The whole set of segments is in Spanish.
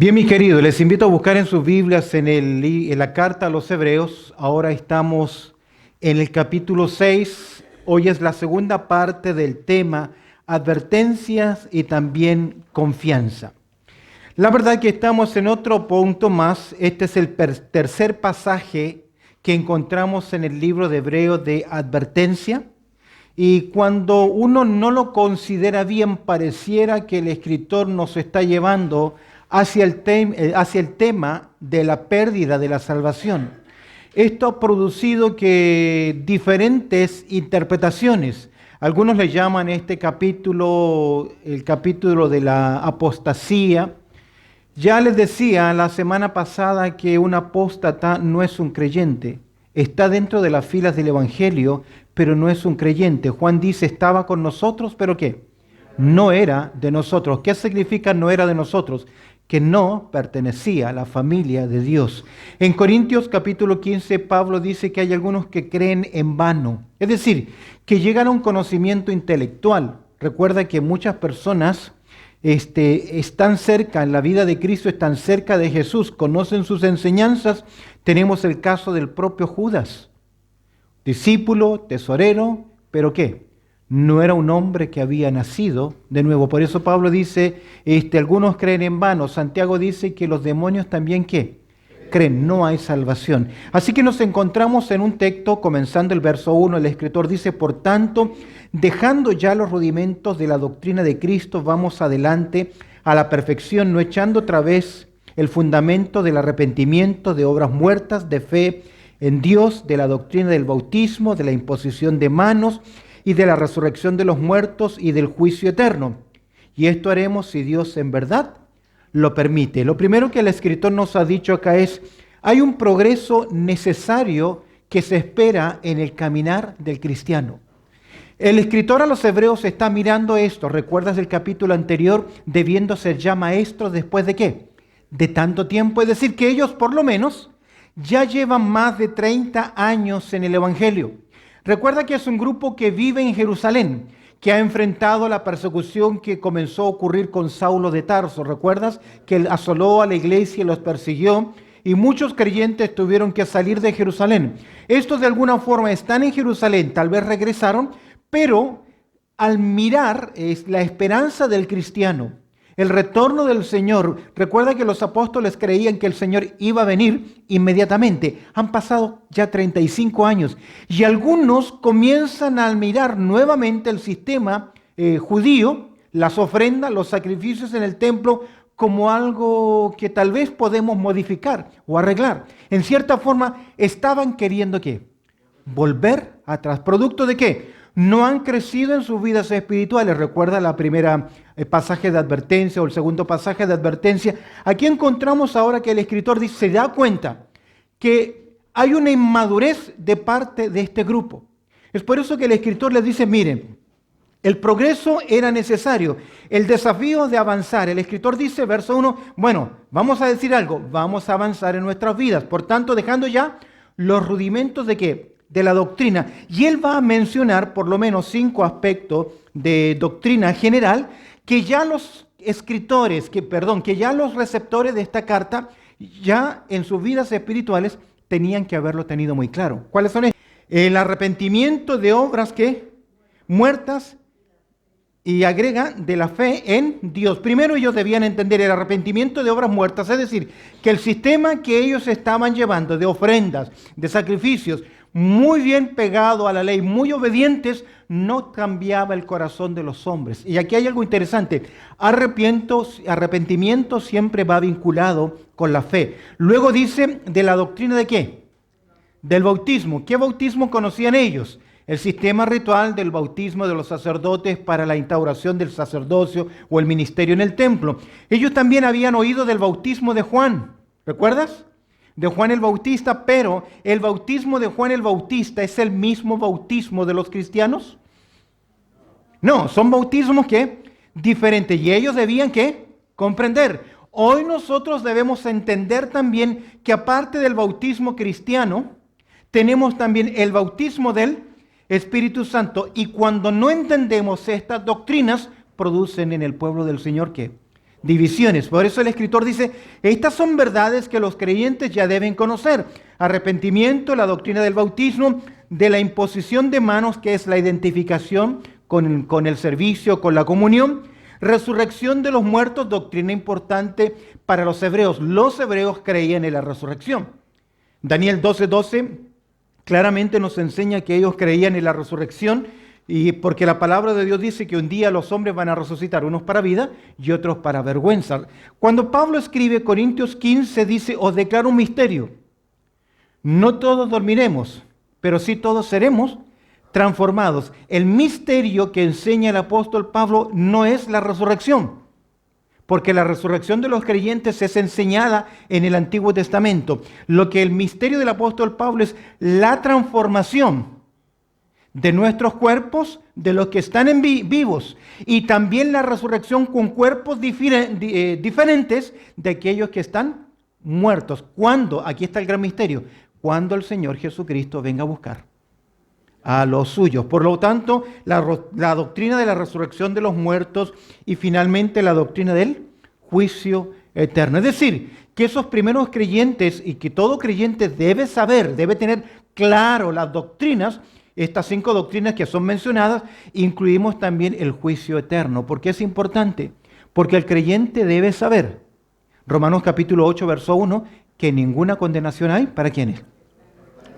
Bien, mis queridos, les invito a buscar en sus Biblias en la carta a los Hebreos. Ahora estamos en el capítulo 6. Hoy es la segunda parte del tema advertencias y también confianza. La verdad que estamos en otro punto más. Este es el tercer pasaje que encontramos en el libro de Hebreos de advertencia. Y cuando uno no lo considera bien, pareciera que el escritor nos está llevando hacia el tema de la pérdida de la salvación. Esto ha producido que diferentes interpretaciones. Algunos le llaman este capítulo el capítulo de la apostasía. Ya les decía la semana pasada que un apóstata no es un creyente. Está dentro de las filas del Evangelio, pero no es un creyente. Juan dice, estaba con nosotros, pero ¿qué? No era de nosotros. ¿Qué significa no era de nosotros? Que no pertenecía a la familia de Dios. En Corintios capítulo 15, Pablo dice que hay algunos que creen en vano. Es decir, que llegan a un conocimiento intelectual. Recuerda que muchas personas están cerca, en la vida de Cristo, están cerca de Jesús, conocen sus enseñanzas. Tenemos el caso del propio Judas, discípulo, tesorero, pero ¿qué? No era un hombre que había nacido de nuevo. Por eso Pablo dice, algunos creen en vano. Santiago dice que los demonios también ¿qué? Creen, no hay salvación. Así que nos encontramos en un texto, comenzando el verso 1, el escritor dice, por tanto, dejando ya los rudimentos de la doctrina de Cristo, vamos adelante a la perfección, no echando otra vez el fundamento del arrepentimiento, de obras muertas, de fe en Dios, de la doctrina del bautismo, de la imposición de manos, y de la resurrección de los muertos y del juicio eterno. Y esto haremos si Dios en verdad lo permite. Lo primero que el escritor nos ha dicho acá es, hay un progreso necesario que se espera en el caminar del cristiano. El escritor a los Hebreos está mirando esto. ¿Recuerdas el capítulo anterior? Debiendo ser ya maestros después de ¿qué? De tanto tiempo. Es decir, que ellos por lo menos ya llevan más de 30 años en el Evangelio. Recuerda que es un grupo que vive en Jerusalén, que ha enfrentado la persecución que comenzó a ocurrir con Saulo de Tarso. ¿Recuerdas? Que él asoló a la iglesia y los persiguió y muchos creyentes tuvieron que salir de Jerusalén. Estos de alguna forma están en Jerusalén, tal vez regresaron, pero al mirar es la esperanza del cristiano, el retorno del Señor. Recuerda que los apóstoles creían que el Señor iba a venir inmediatamente. Han pasado ya 35 años y algunos comienzan a mirar nuevamente el sistema judío, las ofrendas, los sacrificios en el templo, como algo que tal vez podemos modificar o arreglar. En cierta forma, estaban queriendo ¿qué? Volver atrás. ¿Producto de qué? No han crecido en sus vidas espirituales. Recuerda la primera pasaje de advertencia o el segundo pasaje de advertencia. Aquí encontramos ahora que el escritor dice, se da cuenta que hay una inmadurez de parte de este grupo. Es por eso que el escritor les dice, miren, el progreso era necesario, el desafío de avanzar. El escritor dice, verso 1, bueno, vamos a decir algo, vamos a avanzar en nuestras vidas. Por tanto, dejando ya los rudimentos de ¿qué? De la doctrina. Y él va a mencionar por lo menos 5 aspectos de doctrina general que ya los escritores, que ya los receptores de esta carta, ya en sus vidas espirituales tenían que haberlo tenido muy claro. ¿Cuáles son? El arrepentimiento de obras que muertas, y agrega de la fe en Dios. Primero ellos debían entender el arrepentimiento de obras muertas, es decir, que el sistema que ellos estaban llevando de ofrendas, de sacrificios, muy bien pegado a la ley, muy obedientes, no cambiaba el corazón de los hombres. Y aquí hay algo interesante. Arrepentimiento siempre va vinculado con la fe. Luego dice de la doctrina de ¿qué? Del bautismo. ¿Qué bautismo conocían ellos? El sistema ritual del bautismo de los sacerdotes para la instauración del sacerdocio o el ministerio en el templo. Ellos también habían oído del bautismo de Juan. ¿Recuerdas? De Juan el Bautista, pero el bautismo de Juan el Bautista ¿es el mismo bautismo de los cristianos? No, son bautismos ¿qué? Diferentes, y ellos debían ¿qué? Comprender. Hoy nosotros debemos entender también que aparte del bautismo cristiano, tenemos también el bautismo del Espíritu Santo, y cuando no entendemos estas doctrinas, producen en el pueblo del Señor ¿qué? divisiones. Por eso el escritor dice, estas son verdades que los creyentes ya deben conocer. Arrepentimiento, la doctrina del bautismo, de la imposición de manos, que es la identificación con el servicio, con la comunión. Resurrección de los muertos, doctrina importante para los hebreos. Los hebreos creían en la resurrección. Daniel 12:12 claramente nos enseña que ellos creían en la resurrección, y porque la palabra de Dios dice que un día los hombres van a resucitar, unos para vida y otros para vergüenza. Cuando Pablo escribe Corintios 15, dice, os declaro un misterio. No todos dormiremos, pero sí todos seremos transformados. El misterio que enseña el apóstol Pablo no es la resurrección, porque la resurrección de los creyentes es enseñada en el Antiguo Testamento. Lo que el misterio del apóstol Pablo es la transformación de nuestros cuerpos, de los que están vivos, y también la resurrección con cuerpos diferentes de aquellos que están muertos. ¿Cuándo? Aquí está el gran misterio. Cuando el Señor Jesucristo venga a buscar a los suyos. Por lo tanto, la doctrina de la resurrección de los muertos y finalmente la doctrina del juicio eterno. Es decir, que esos primeros creyentes, y que todo creyente debe saber, debe tener claro las doctrinas, estas 5 doctrinas que son mencionadas, incluimos también el juicio eterno. ¿Por qué es importante? Porque el creyente debe saber, Romanos capítulo 8, verso 1, que ninguna condenación hay, ¿para quiénes?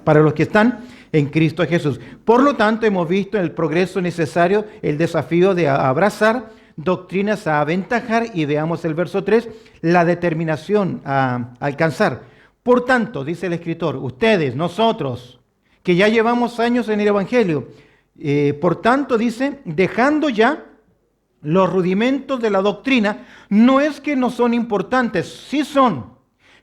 Para los que están en Cristo Jesús. Por lo tanto, hemos visto en el progreso necesario el desafío de abrazar doctrinas a aventajar, y veamos el verso 3, la determinación a alcanzar. Por tanto, dice el escritor, ustedes, nosotros, que ya llevamos años en el Evangelio, por tanto, dice, dejando ya los rudimentos de la doctrina, no es que no son importantes, sí son,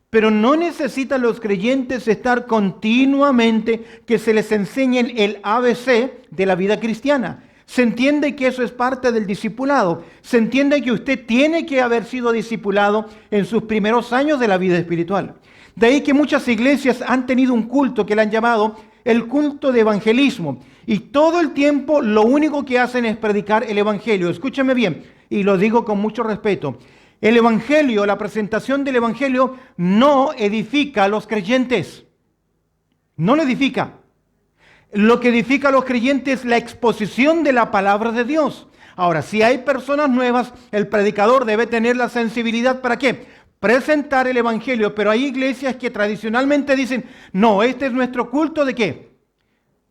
pero no necesitan los creyentes estar continuamente que se les enseñen el ABC de la vida cristiana. Se entiende que eso es parte del discipulado. Se entiende que usted tiene que haber sido discipulado en sus primeros años de la vida espiritual. De ahí que muchas iglesias han tenido un culto que le han llamado el culto de evangelismo. Y todo el tiempo lo único que hacen es predicar el evangelio. Escúcheme bien, y lo digo con mucho respeto. El evangelio, la presentación del evangelio no edifica a los creyentes. No lo edifica. Lo que edifica a los creyentes es la exposición de la palabra de Dios. Ahora, si hay personas nuevas, el predicador debe tener la sensibilidad, ¿para qué? Presentar el evangelio. Pero hay iglesias que tradicionalmente dicen, no, este es nuestro culto ¿de qué?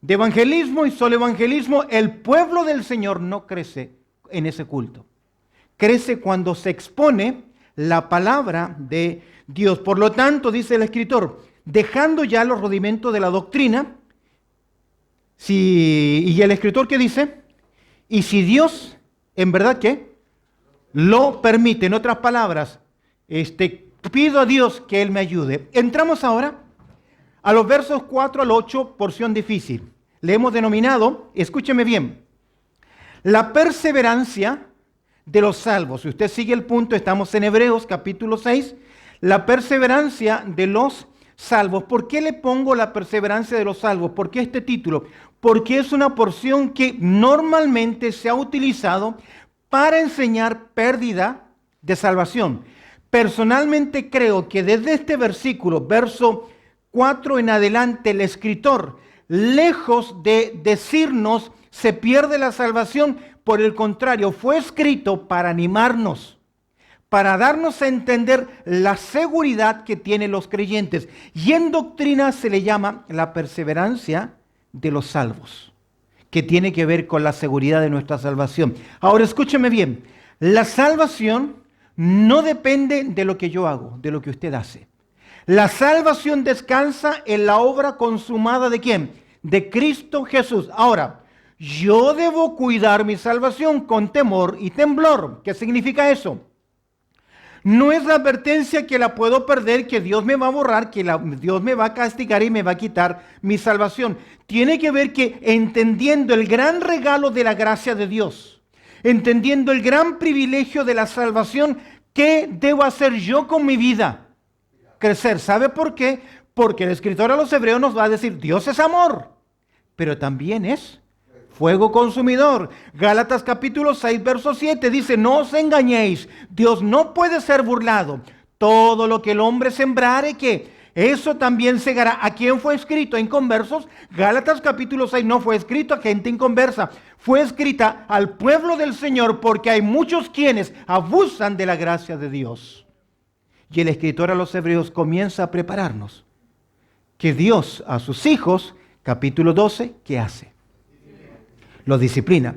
De evangelismo y solo evangelismo. El pueblo del Señor no crece en ese culto. Crece cuando se expone la palabra de Dios. Por lo tanto, dice el escritor, dejando ya los rudimentos de la doctrina, y el escritor ¿qué dice? Y si Dios, en verdad ¿qué? Lo permite. En otras palabras, pido a Dios que Él me ayude. Entramos ahora a los versos 4 al 8, porción difícil. Le hemos denominado, escúcheme bien, la perseverancia de los salvos. Si usted sigue el punto, estamos en Hebreos capítulo 6, la perseverancia de los salvos. ¿Por qué le pongo la perseverancia de los salvos? ¿Por qué este título? Porque es una porción que normalmente se ha utilizado para enseñar pérdida de salvación. Personalmente creo que desde este versículo, verso 4 en adelante, el escritor, lejos de decirnos se pierde la salvación, por el contrario, fue escrito para animarnos, para darnos a entender la seguridad que tienen los creyentes. Y en doctrina se le llama la perseverancia de los salvos, que tiene que ver con la seguridad de nuestra salvación. Ahora escúcheme bien, la salvación no depende de lo que yo hago, de lo que usted hace. La salvación descansa en la obra consumada ¿de quién? De Cristo Jesús. Ahora, yo debo cuidar mi salvación con temor y temblor. ¿Qué significa eso? No es la advertencia que la puedo perder, que Dios me va a borrar, que Dios me va a castigar y me va a quitar mi salvación. Tiene que ver que entendiendo el gran regalo de la gracia de Dios, entendiendo el gran privilegio de la salvación, ¿qué debo hacer yo con mi vida? Crecer. ¿Sabe por qué? Porque el escritor a los hebreos nos va a decir, Dios es amor, pero también es fuego consumidor. Gálatas capítulo 6, verso 7 dice, no os engañéis, Dios no puede ser burlado. Todo lo que el hombre sembrare, que eso también segará. ¿A quién fue escrito? ¿A inconversos? Gálatas capítulo 6 no fue escrito a gente inconversa. Fue escrita al pueblo del Señor porque hay muchos quienes abusan de la gracia de Dios. Y el escritor a los hebreos comienza a prepararnos. Que Dios a sus hijos, capítulo 12, ¿qué hace? Los disciplina.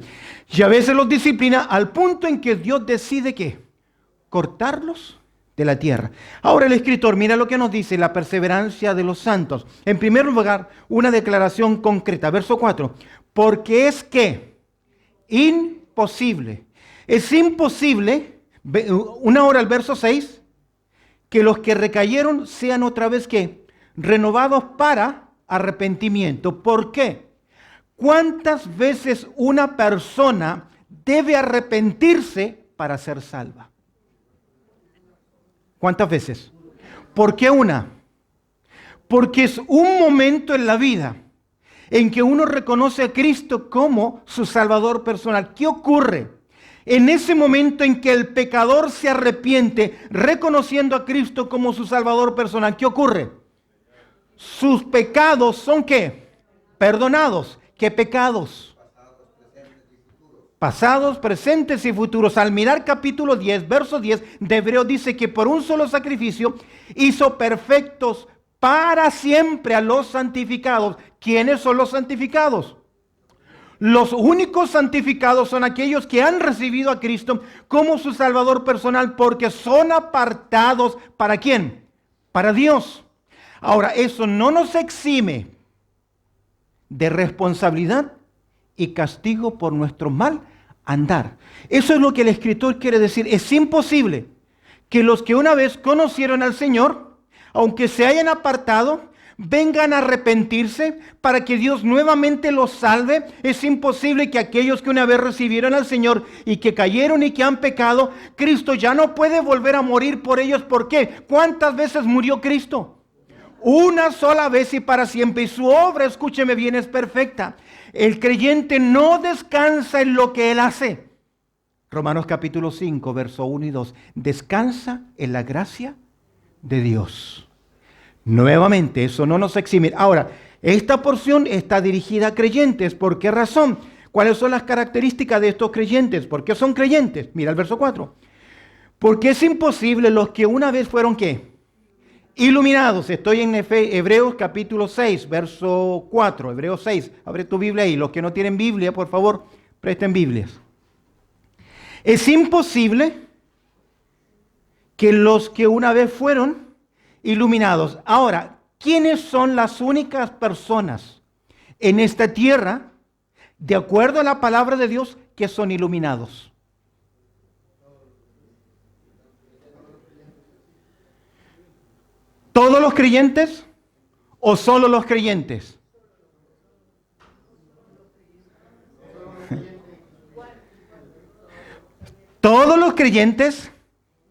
Y a veces los disciplina al punto en que Dios decide ¿qué? Cortarlos de la tierra. Ahora el escritor, mira lo que nos dice la perseverancia de los santos. En primer lugar, una declaración concreta. Verso 4. Porque es que imposible. Es imposible, una hora al verso 6, que los que recayeron sean otra vez ¿qué? Renovados para arrepentimiento. ¿Por qué? ¿Cuántas veces una persona debe arrepentirse para ser salva? ¿Cuántas veces? ¿Por qué una? Porque es un momento en la vida en que uno reconoce a Cristo como su Salvador personal. ¿Qué ocurre? En ese momento en que el pecador se arrepiente, reconociendo a Cristo como su Salvador personal, ¿qué ocurre? Sus pecados son ¿qué? Perdonados. ¿Qué pecados? Pasados, presentes y futuros. Al mirar capítulo 10, verso 10 de Hebreos dice que por un solo sacrificio hizo perfectos para siempre a los santificados. ¿Quiénes son los santificados? Los únicos santificados son aquellos que han recibido a Cristo como su Salvador personal porque son apartados. ¿Para quién? Para Dios. Ahora, eso no nos exime de responsabilidad y castigo por nuestro mal andar. Eso es lo que el escritor quiere decir. Es imposible que los que una vez conocieron al Señor, aunque se hayan apartado, vengan a arrepentirse para que Dios nuevamente los salve. Es imposible que aquellos que una vez recibieron al Señor y que cayeron y que han pecado, Cristo ya no puede volver a morir por ellos. ¿Por qué? ¿Cuántas veces murió Cristo? Una sola vez y para siempre. Y su obra, escúcheme bien, es perfecta. El creyente no descansa en lo que él hace. Romanos capítulo 5, verso 1 y 2. Descansa en la gracia de Dios. Nuevamente, eso no nos exime. Ahora, esta porción está dirigida a creyentes. ¿Por qué razón? ¿Cuáles son las características de estos creyentes? ¿Por qué son creyentes? Mira el verso 4. Porque es imposible los que una vez fueron ¿qué? Iluminados. Estoy en Hebreos capítulo 6, verso 4. Hebreos 6. Abre tu Biblia ahí. Los que no tienen Biblia, por favor, presten Biblias. Es imposible que los que una vez fueron iluminados. Ahora, ¿quiénes son las únicas personas en esta tierra, de acuerdo a la palabra de Dios, que son iluminados? ¿Todos los creyentes o solo los creyentes? Todos los creyentes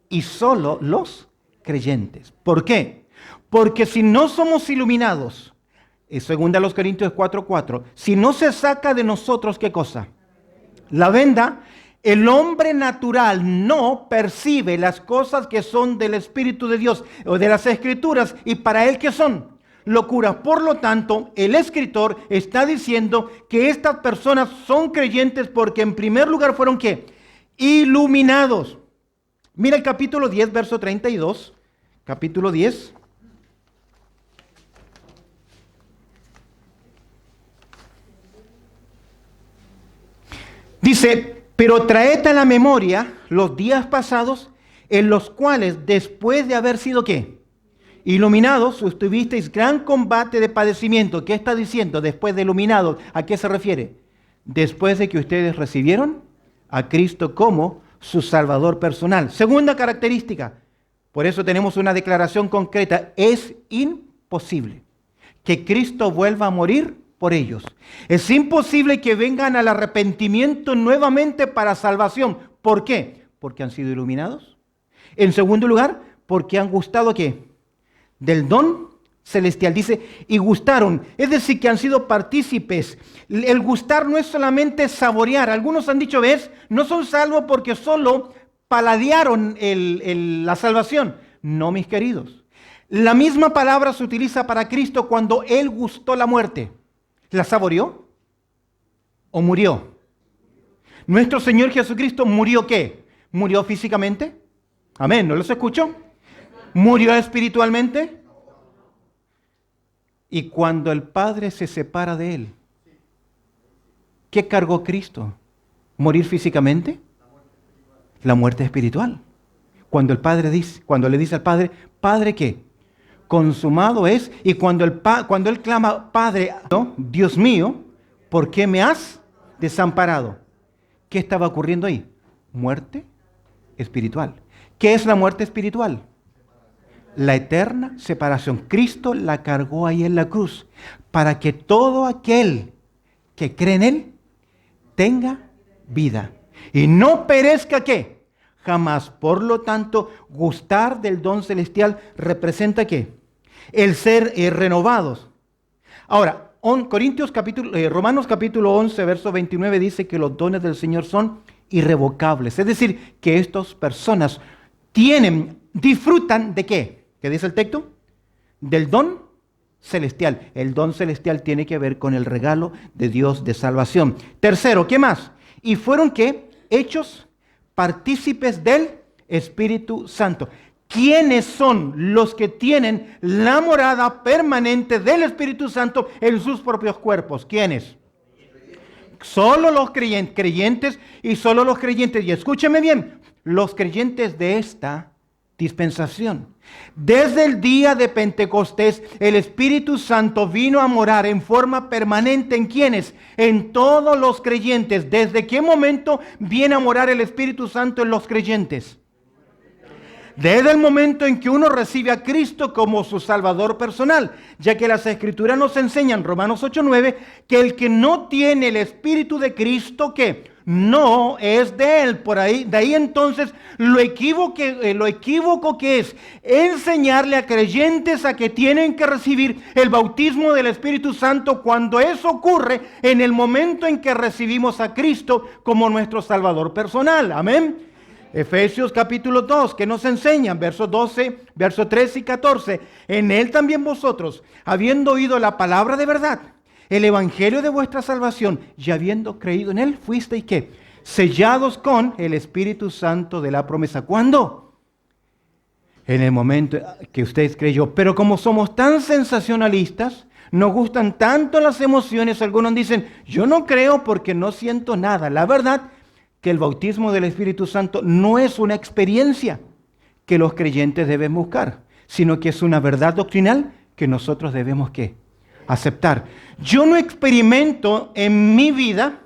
y solo los creyentes. ¿Por qué? Porque si no somos iluminados, según los Corintios 4:4, si no se saca de nosotros, ¿qué cosa? La venda. El hombre natural no percibe las cosas que son del Espíritu de Dios o de las Escrituras, y para él ¿qué son? Locura. Por lo tanto, el escritor está diciendo que estas personas son creyentes porque en primer lugar fueron ¿qué? Iluminados. Mira el capítulo 10, verso 32. Capítulo 10. Dice: pero traed a la memoria los días pasados en los cuales después de haber sido ¿qué? Iluminados, sostuvisteis gran combate de padecimiento. ¿Qué está diciendo? Después de iluminados, ¿a qué se refiere? Después de que ustedes recibieron a Cristo como su Salvador personal. Segunda característica, por eso tenemos una declaración concreta: es imposible que Cristo vuelva a morir por ellos. Es imposible que vengan al arrepentimiento nuevamente para salvación. ¿Por qué? Porque han sido iluminados. En segundo lugar, porque han gustado ¿qué? Del don celestial. Dice, y gustaron. Es decir, que han sido partícipes. El gustar no es solamente saborear. Algunos han dicho, ¿ves? No son salvos porque solo paladearon la salvación. No, mis queridos. La misma palabra se utiliza para Cristo cuando Él gustó la muerte. ¿La saboreó o murió? Nuestro Señor Jesucristo murió ¿qué? ¿Murió físicamente? Amén, ¿no los escucho? ¿Murió espiritualmente? Y cuando el Padre se separa de Él, ¿qué cargó Cristo? ¿Morir físicamente? La muerte espiritual. Cuando el Padre dice, cuando le dice al Padre, ¿Padre qué? Consumado es. Y cuando Él clama, Padre, ¿no? Dios mío, ¿por qué me has desamparado? ¿Qué estaba ocurriendo ahí? Muerte espiritual. ¿Qué es la muerte espiritual? La eterna separación. Cristo la cargó ahí en la cruz para que todo aquel que cree en Él tenga vida y no perezca ¿qué? Jamás. Por lo tanto, gustar del don celestial representa ¿qué? El ser renovados. Ahora, Romanos capítulo 11, verso 29 dice que los dones del Señor son irrevocables. Es decir, que estas personas disfrutan ¿de qué? ¿Qué dice el texto? Del don celestial. El don celestial tiene que ver con el regalo de Dios de salvación. Tercero, ¿qué más? Y fueron ¿qué? Hechos partícipes del Espíritu Santo. ¿Quiénes son los que tienen la morada permanente del Espíritu Santo en sus propios cuerpos? ¿Quiénes? Solo los creyentes y solo los creyentes. Y escúcheme bien, los creyentes de esta dispensación. Desde el día de Pentecostés, el Espíritu Santo vino a morar en forma permanente ¿en quiénes? En todos los creyentes. ¿Desde qué momento viene a morar el Espíritu Santo en los creyentes? Desde el momento en que uno recibe a Cristo como su Salvador personal, ya que las Escrituras nos enseñan, Romanos 8:9, que el que no tiene el Espíritu de Cristo, ¿qué? No es de Él. Por ahí, de ahí entonces lo equívoco que es enseñarle a creyentes a que tienen que recibir el bautismo del Espíritu Santo cuando eso ocurre en el momento en que recibimos a Cristo como nuestro Salvador personal. Amén. Efesios capítulo 2, que nos enseñan, versos 12, versos 13 y 14. En Él también vosotros, habiendo oído la palabra de verdad, el evangelio de vuestra salvación, y habiendo creído en Él, fuisteis ¿qué? Sellados con el Espíritu Santo de la promesa. ¿Cuándo? En el momento que usted creyó. Pero como somos tan sensacionalistas, nos gustan tanto las emociones, algunos dicen, yo no creo porque no siento nada. La verdad que el bautismo del Espíritu Santo no es una experiencia que los creyentes deben buscar, sino que es una verdad doctrinal que nosotros debemos ¿qué? Aceptar. Yo no experimento en mi vida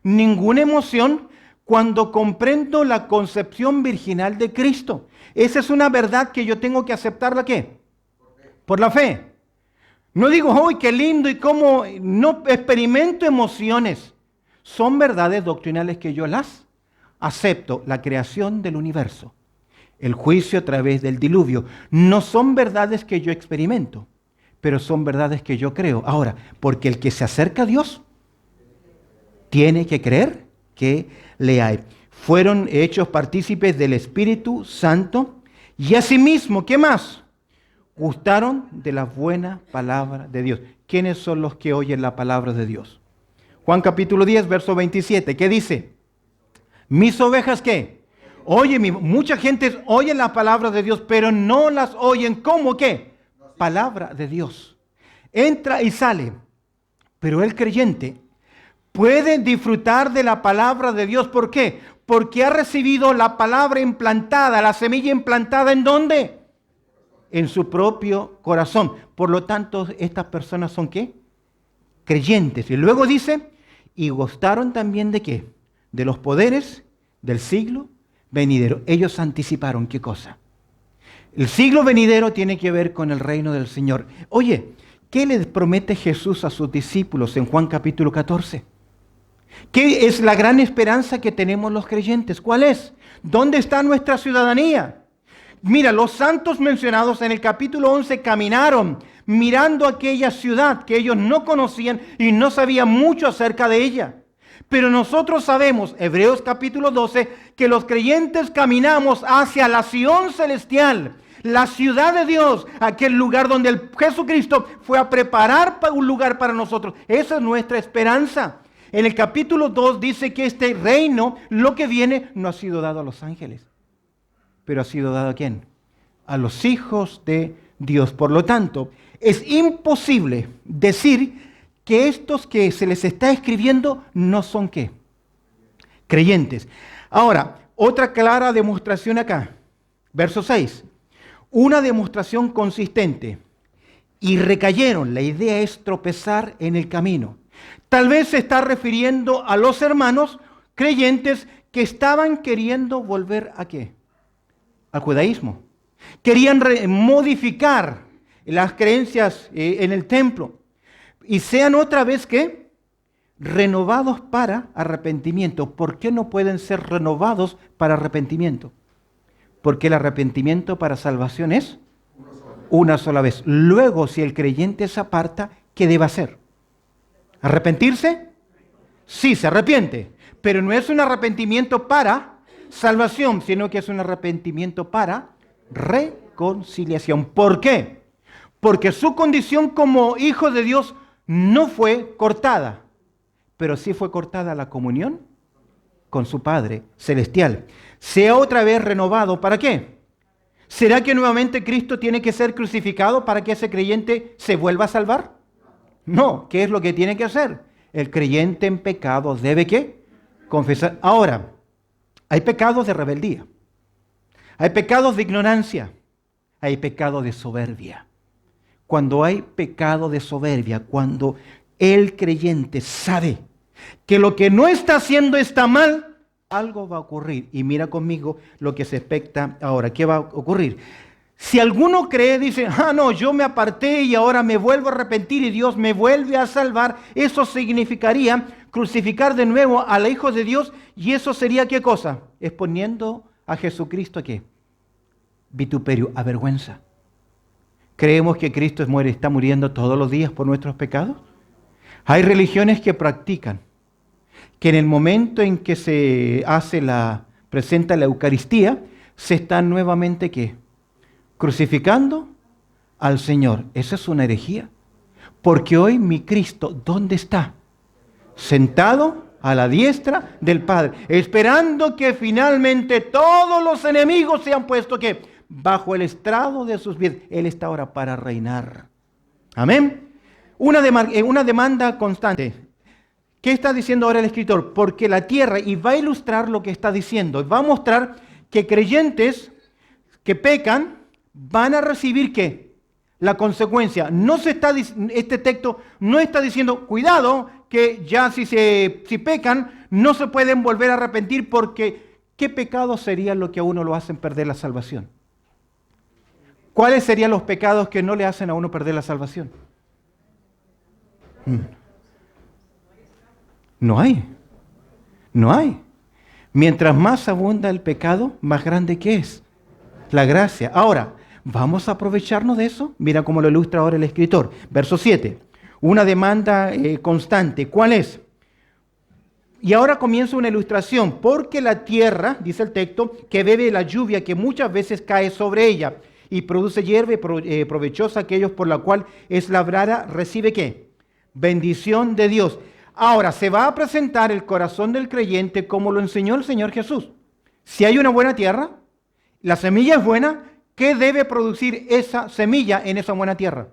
ninguna emoción cuando comprendo la concepción virginal de Cristo. Esa es una verdad que yo tengo que aceptarla ¿qué? Por la fe. No digo, ¡ay, qué lindo! Y cómo no experimento emociones. Son verdades doctrinales que yo las acepto. La creación del universo, el juicio a través del diluvio, no son verdades que yo experimento, pero son verdades que yo creo. Ahora, porque el que se acerca a Dios tiene que creer que le hay. Fueron hechos partícipes del Espíritu Santo y asimismo, ¿qué más? Gustaron de la buena palabra de Dios. ¿Quiénes son los que oyen la palabra de Dios? Juan capítulo 10, verso 27, ¿qué dice? Mis ovejas, ¿qué? Oye, mucha gente oye la palabra de Dios, pero no las oyen como ¿qué? Palabra de Dios. Entra y sale, pero el creyente puede disfrutar de la palabra de Dios. ¿Por qué? Porque ha recibido la palabra implantada, la semilla implantada ¿en dónde? En su propio corazón. Por lo tanto, estas personas son ¿qué? Creyentes. Y luego dice, y gustaron también de ¿qué? De los poderes del siglo venidero. Ellos anticiparon ¿qué cosa? El siglo venidero tiene que ver con el reino del Señor. Oye, ¿qué les promete Jesús a sus discípulos en Juan capítulo 14? ¿Qué es la gran esperanza que tenemos los creyentes? ¿Cuál es? ¿Dónde está nuestra ciudadanía? Mira, los santos mencionados en el capítulo 11 caminaron mirando aquella ciudad que ellos no conocían y no sabían mucho acerca de ella. Pero nosotros sabemos, Hebreos capítulo 12, que los creyentes caminamos hacia la Sión celestial, la ciudad de Dios, aquel lugar donde el Jesucristo fue a preparar un lugar para nosotros. Esa es nuestra esperanza. En el capítulo 2 dice que este reino, lo que viene, no ha sido dado a los ángeles, pero ha sido dado ¿a quién? A los hijos de Dios. Por lo tanto, es imposible decir que estos que se les está escribiendo no son ¿qué? Creyentes. Ahora, otra clara demostración acá. Verso 6. Una demostración consistente. Y recayeron. La idea es tropezar en el camino. Tal vez se está refiriendo a los hermanos creyentes que estaban queriendo volver ¿a qué? Al judaísmo. Querían modificar las creencias en el templo. Y sean otra vez ¿qué? Renovados para arrepentimiento. ¿Por qué no pueden ser renovados para arrepentimiento? Porque el arrepentimiento para salvación es una sola vez. Luego, si el creyente se aparta, ¿qué debe hacer? ¿Arrepentirse? Sí, se arrepiente. Pero no es un arrepentimiento para salvación, sino que es un arrepentimiento para reconciliación. ¿Por qué? Porque su condición como hijo de Dios no fue cortada, pero sí fue cortada la comunión con su Padre celestial. Sea otra vez renovado, ¿para qué? ¿Será que nuevamente Cristo tiene que ser crucificado para que ese creyente se vuelva a salvar? No, ¿qué es lo que tiene que hacer? El creyente en pecado debe ¿qué? Confesar. Ahora, hay pecados de rebeldía, hay pecados de ignorancia, hay pecados de soberbia. Cuando hay pecado de soberbia, cuando el creyente sabe que lo que no está haciendo está mal, algo va a ocurrir. Y mira conmigo lo que se expecta ahora. ¿Qué va a ocurrir? Si alguno cree, dice, no, yo me aparté y ahora me vuelvo a arrepentir y Dios me vuelve a salvar, eso significaría crucificar de nuevo al Hijo de Dios, y eso sería ¿qué cosa? Exponiendo a Jesucristo ¿a qué? Vituperio, a vergüenza. ¿Creemos que Cristo está muriendo todos los días por nuestros pecados? Hay religiones que practican que en el momento en que se presenta la Eucaristía, se están nuevamente ¿qué? Crucificando al Señor. Esa es una herejía. Porque hoy mi Cristo, ¿dónde está? Sentado a la diestra del Padre, esperando que finalmente todos los enemigos sean puestos ¿qué? Bajo el estrado de sus pies. Él está ahora para reinar. Amén. Una demanda constante. ¿Qué está diciendo ahora el escritor? Porque la tierra, y va a ilustrar lo que está diciendo, va a mostrar que creyentes que pecan van a recibir ¿qué? La consecuencia. Este texto no está diciendo, cuidado, que ya si pecan, no se pueden volver a arrepentir, porque ¿qué pecado sería lo que a uno lo hacen perder la salvación? ¿Cuáles serían los pecados que no le hacen a uno perder la salvación? No hay. No hay. Mientras más abunda el pecado, más grande que es la gracia. Ahora, ¿vamos a aprovecharnos de eso? Mira cómo lo ilustra ahora el escritor. Verso 7. Una demanda constante. ¿Cuál es? Y ahora comienza una ilustración. Porque la tierra, dice el texto, que bebe la lluvia que muchas veces cae sobre ella y produce hierba provechosa a aquellos por la cual es labrada, recibe ¿qué? Bendición de Dios. Ahora, se va a presentar el corazón del creyente como lo enseñó el Señor Jesús. Si hay una buena tierra, la semilla es buena, ¿qué debe producir esa semilla en esa buena tierra?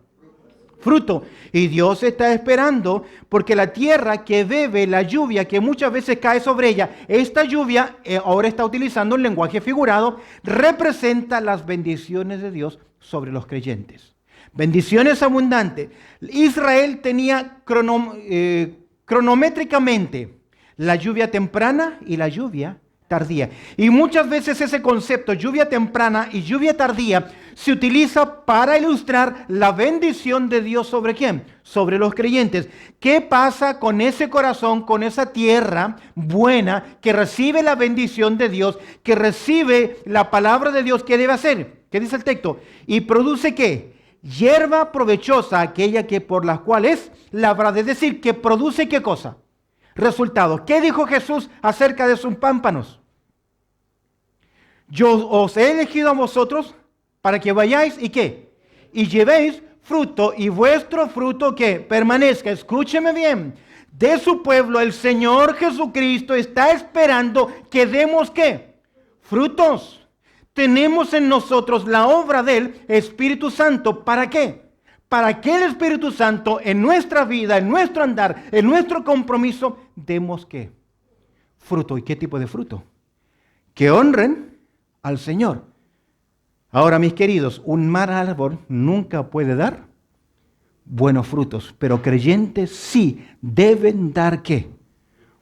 Fruto. Y Dios está esperando, porque la tierra que bebe la lluvia que muchas veces cae sobre ella, esta lluvia, ahora está utilizando un lenguaje figurado, representa las bendiciones de Dios sobre los creyentes. Bendiciones abundantes. Israel tenía cronométricamente la lluvia temprana y la lluvia tardía. Y muchas veces ese concepto, lluvia temprana y lluvia tardía, se utiliza para ilustrar la bendición de Dios sobre ¿quién? Sobre los creyentes. ¿Qué pasa con ese corazón, con esa tierra buena que recibe la bendición de Dios, que recibe la palabra de Dios? ¿Qué debe hacer? ¿Qué dice el texto? Y produce ¿qué? hierba provechosa, aquella que por la cual es labrada, es decir, que produce ¿qué cosa? Resultados. ¿Qué dijo Jesús acerca de sus pámpanos? Yo os he elegido a vosotros para que vayáis y ¿qué? Y llevéis fruto, y vuestro fruto que permanezca. Escúcheme bien. De su pueblo el Señor Jesucristo está esperando que demos ¿qué? Frutos. Tenemos en nosotros la obra del Espíritu Santo. ¿Para qué? Para que el Espíritu Santo en nuestra vida, en nuestro andar, en nuestro compromiso, demos ¿qué? Fruto. ¿Y qué tipo de fruto? Que honren al Señor. Ahora, mis queridos, un mal árbol nunca puede dar buenos frutos, pero creyentes sí deben dar ¿qué?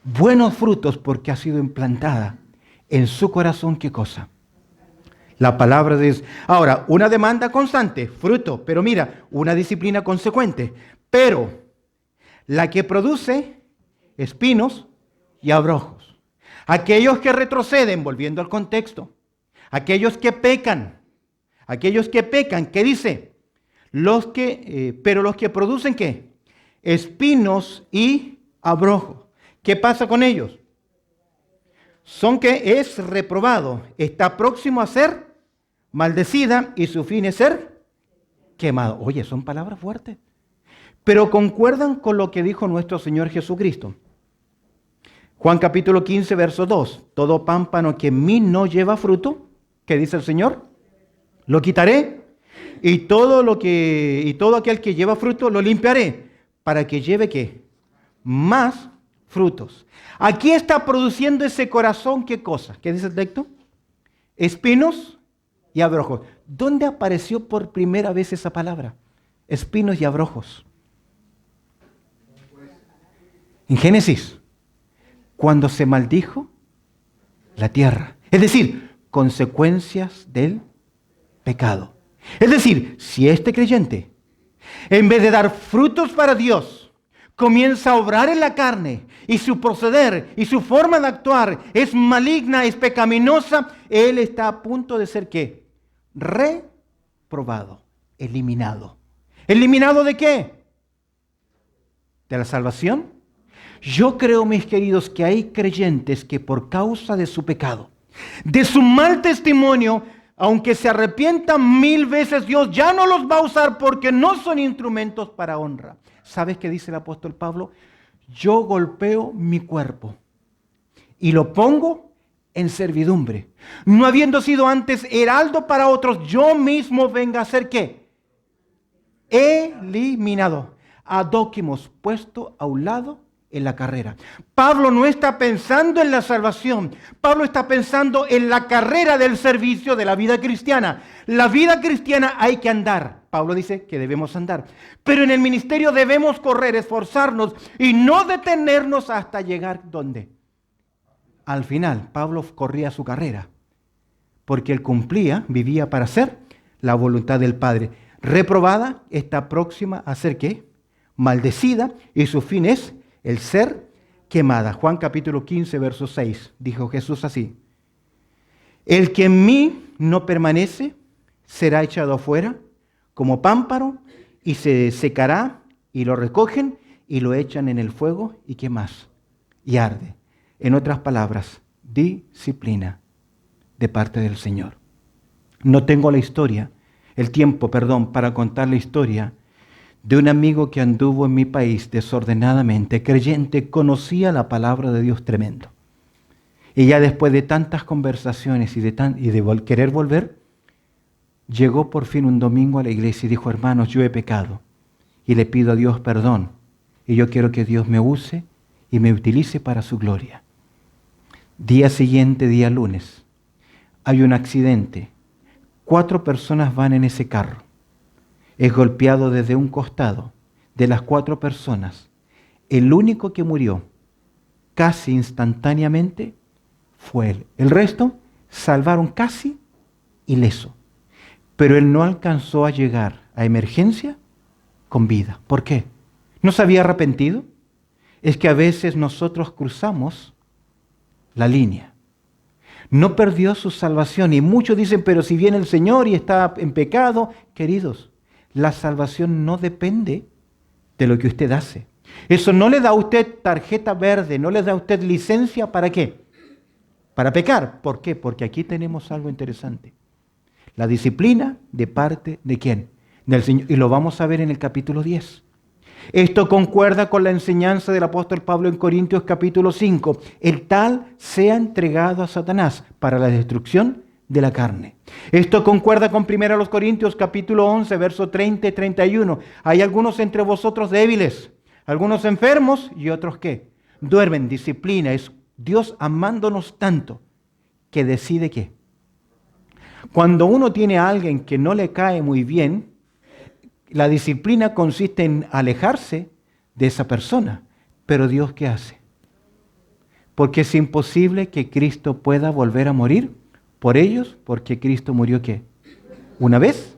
Buenos frutos, porque ha sido implantada en su corazón ¿qué cosa? La palabra de Dios. Ahora, una demanda constante, fruto, pero mira, una disciplina consecuente, pero la que produce espinos y abrojos. Aquellos que retroceden, volviendo al contexto, aquellos que pecan, ¿qué dice? Pero los que producen ¿qué? Espinos y abrojos. ¿Qué pasa con ellos? Son que es reprobado, está próximo a ser maldecida y su fin es ser quemado. Oye, son palabras fuertes, pero concuerdan con lo que dijo nuestro Señor Jesucristo. Juan capítulo 15, verso 2. Todo pámpano que en mí no lleva fruto, ¿qué dice el Señor? Lo quitaré, y todo aquel que lleva fruto lo limpiaré, para que lleve ¿qué? Más frutos. Aquí está produciendo ese corazón, ¿qué cosa? ¿Qué dice el texto? Espinos y abrojos. ¿Dónde apareció por primera vez esa palabra? Espinos y abrojos. En Génesis, cuando se maldijo la tierra. Es decir, consecuencias del pecado. Es decir, si este creyente, en vez de dar frutos para Dios, comienza a obrar en la carne y su proceder y su forma de actuar es maligna, es pecaminosa, él está a punto de ser ¿qué? Reprobado, eliminado. ¿Eliminado de qué? ¿De la salvación? Yo creo, mis queridos, que hay creyentes que por causa de su pecado, de su mal testimonio, aunque se arrepientan 1000 veces, Dios ya no los va a usar porque no son instrumentos para honra. ¿Sabes qué dice el apóstol Pablo? Yo golpeo mi cuerpo y lo pongo en servidumbre. No habiendo sido antes heraldo para otros, yo mismo venga a ser ¿qué? Eliminado. Adóquimos, puesto a un lado en la carrera. Pablo no está pensando en la salvación. Pablo está pensando en la carrera del servicio de la vida cristiana. La vida cristiana hay que andar. Pablo dice que debemos andar. Pero en el ministerio debemos correr, esforzarnos y no detenernos hasta llegar ¿dónde? Al final. Pablo corría su carrera porque él cumplía, vivía para hacer la voluntad del Padre. Reprobada, está próxima a ser ¿qué? Maldecida, y su fin es el ser quemada. Juan capítulo 15, verso 6, dijo Jesús así: el que en mí no permanece será echado afuera como pámpano y se secará, y lo recogen y lo echan en el fuego. ¿Y qué más? Y arde. En otras palabras, disciplina de parte del Señor. No tengo el tiempo, para contar la historia de un amigo que anduvo en mi país desordenadamente, creyente, conocía la palabra de Dios tremendo. Y ya después de tantas conversaciones y de querer volver, llegó por fin un domingo a la iglesia y dijo: hermanos, yo he pecado y le pido a Dios perdón. Y yo quiero que Dios me use y me utilice para su gloria. Día siguiente, día lunes, hay un accidente. 4 personas van en ese carro. Es golpeado desde un costado. De las 4 personas, el único que murió casi instantáneamente fue él. El resto salvaron casi ileso. Pero él no alcanzó a llegar a emergencia con vida. ¿Por qué? ¿No se había arrepentido? Es que a veces nosotros cruzamos la línea. No perdió su salvación. Y muchos dicen: pero si viene el Señor y está en pecado. Queridos, La salvación no depende de lo que usted hace. Eso no le da a usted tarjeta verde, no le da a usted licencia ¿para qué? Para pecar. ¿Por qué? Porque aquí tenemos algo interesante. La disciplina de parte ¿de quién? Del Señor. Y lo vamos a ver en el capítulo 10. Esto concuerda con la enseñanza del apóstol Pablo en Corintios capítulo 5. El tal sea entregado a Satanás para la destrucción de la carne. Esto concuerda con 1 Corintios capítulo 11, verso 30 y 31. Hay algunos entre vosotros débiles, algunos enfermos y otros ¿qué? Duermen. Disciplina es Dios amándonos tanto que decide ¿qué? Cuando uno tiene a alguien que no le cae muy bien, la disciplina consiste en alejarse de esa persona. Pero Dios ¿qué hace? Porque es imposible que Cristo pueda volver a morir por ellos, porque Cristo murió ¿qué? Una vez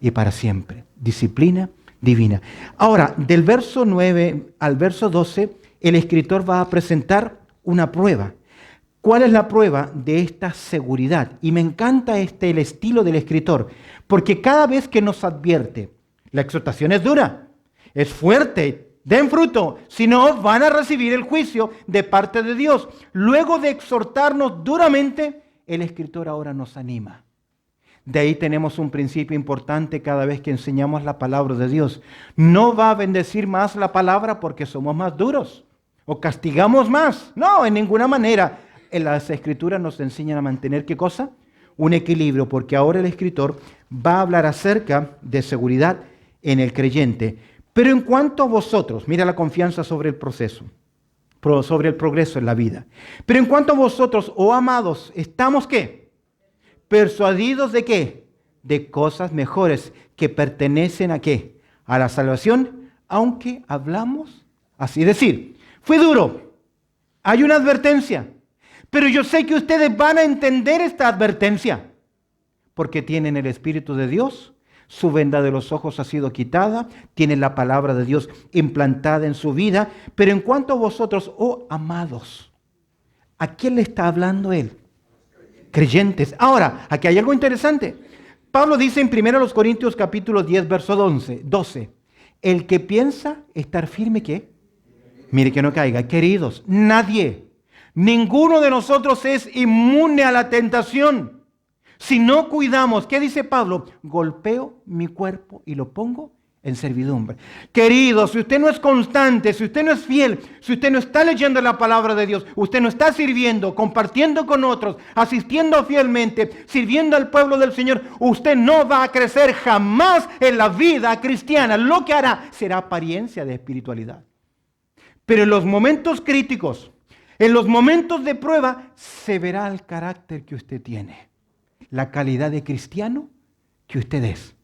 y para siempre. Disciplina divina. Ahora, del verso 9 al verso 12, el escritor va a presentar una prueba. ¿Cuál es la prueba de esta seguridad? Y me encanta el estilo del escritor, porque cada vez que nos advierte, la exhortación es dura, es fuerte, den fruto, si no van a recibir el juicio de parte de Dios. Luego de exhortarnos duramente, el escritor ahora nos anima. De ahí tenemos un principio importante cada vez que enseñamos la palabra de Dios. No va a bendecir más la palabra porque somos más duros o castigamos más. No, en ninguna manera. En las escrituras nos enseñan a mantener ¿qué cosa? Un equilibrio, porque ahora el escritor va a hablar acerca de seguridad en el creyente. Pero en cuanto a vosotros, mira la confianza sobre el proceso, sobre el progreso en la vida. Pero en cuanto a vosotros, oh amados, ¿estamos qué? ¿Persuadidos de qué? De cosas mejores que pertenecen a qué? A la salvación, aunque hablamos así. Es decir, fue duro, hay una advertencia. Pero yo sé que ustedes van a entender esta advertencia, porque tienen el Espíritu de Dios, su venda de los ojos ha sido quitada, tienen la palabra de Dios implantada en su vida. Pero en cuanto a vosotros, oh amados, ¿a quién le está hablando él? Creyentes. Ahora, aquí hay algo interesante. Pablo dice en 1 Corintios capítulo 10, verso 12, el que piensa estar firme, ¿qué? Mire que no caiga. Queridos, ninguno de nosotros es inmune a la tentación. Si no cuidamos, ¿qué dice Pablo? Golpeo mi cuerpo y lo pongo en servidumbre. Queridos, si usted no es constante, si usted no es fiel, si usted no está leyendo la palabra de Dios, usted no está sirviendo, compartiendo con otros, asistiendo fielmente, sirviendo al pueblo del Señor, usted no va a crecer jamás en la vida cristiana. Lo que hará será apariencia de espiritualidad. Pero en los momentos críticos, en los momentos de prueba, se verá el carácter que usted tiene, la calidad de cristiano que usted es.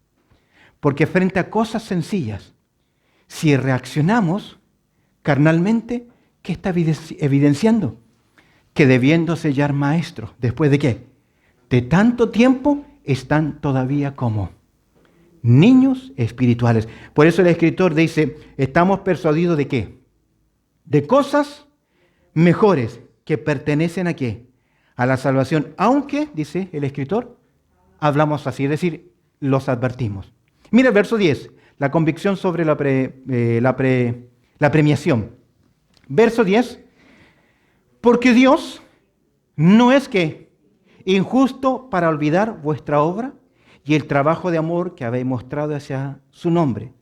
Porque frente a cosas sencillas, si reaccionamos carnalmente, ¿qué está evidenciando? Que debiendo sellar maestros, ¿después de qué? De tanto tiempo, están todavía como niños espirituales. Por eso el escritor dice, estamos persuadidos ¿de qué? De cosas mejores que pertenecen ¿a qué? A la salvación. Aunque, dice el escritor, hablamos así, es decir, los advertimos. Mira el verso 10, la convicción sobre la premiación. Verso 10, porque Dios no es que injusto para olvidar vuestra obra y el trabajo de amor que habéis mostrado hacia su nombre,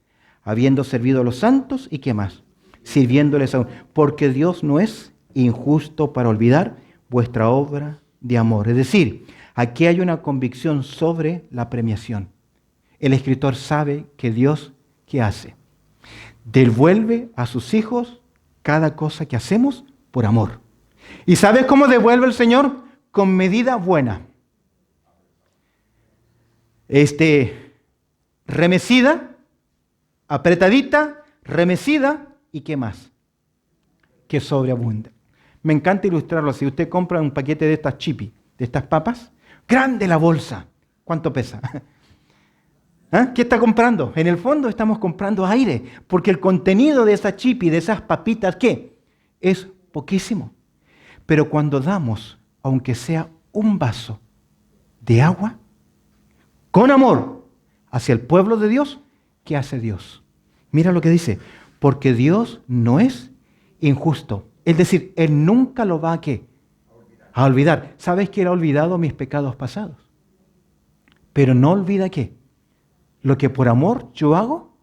habiendo servido a los santos y qué más, sirviéndoles aún. Porque Dios no es injusto para olvidar vuestra obra de amor. Es decir, aquí hay una convicción sobre la premiación. El escritor sabe que Dios, ¿qué hace? Devuelve a sus hijos cada cosa que hacemos por amor. ¿Y sabes cómo devuelve el Señor? Con medida buena. Remecida, apretadita, remecida y ¿qué más? Que sobreabunda. Me encanta ilustrarlo así. Usted compra un paquete de estas chipi, de estas papas, grande la bolsa. ¿Cuánto pesa? ¿Ah? ¿Qué está comprando? En el fondo estamos comprando aire, porque el contenido de esa chipi, de esas papitas, ¿qué? Es poquísimo. Pero cuando damos, aunque sea un vaso de agua, con amor, hacia el pueblo de Dios, ¿qué hace Dios? Mira lo que dice, porque Dios no es injusto. Es decir, Él nunca lo va a ¿qué? A olvidar. ¿Sabes que Él ha olvidado mis pecados pasados? Pero no olvida ¿qué? Lo que por amor yo hago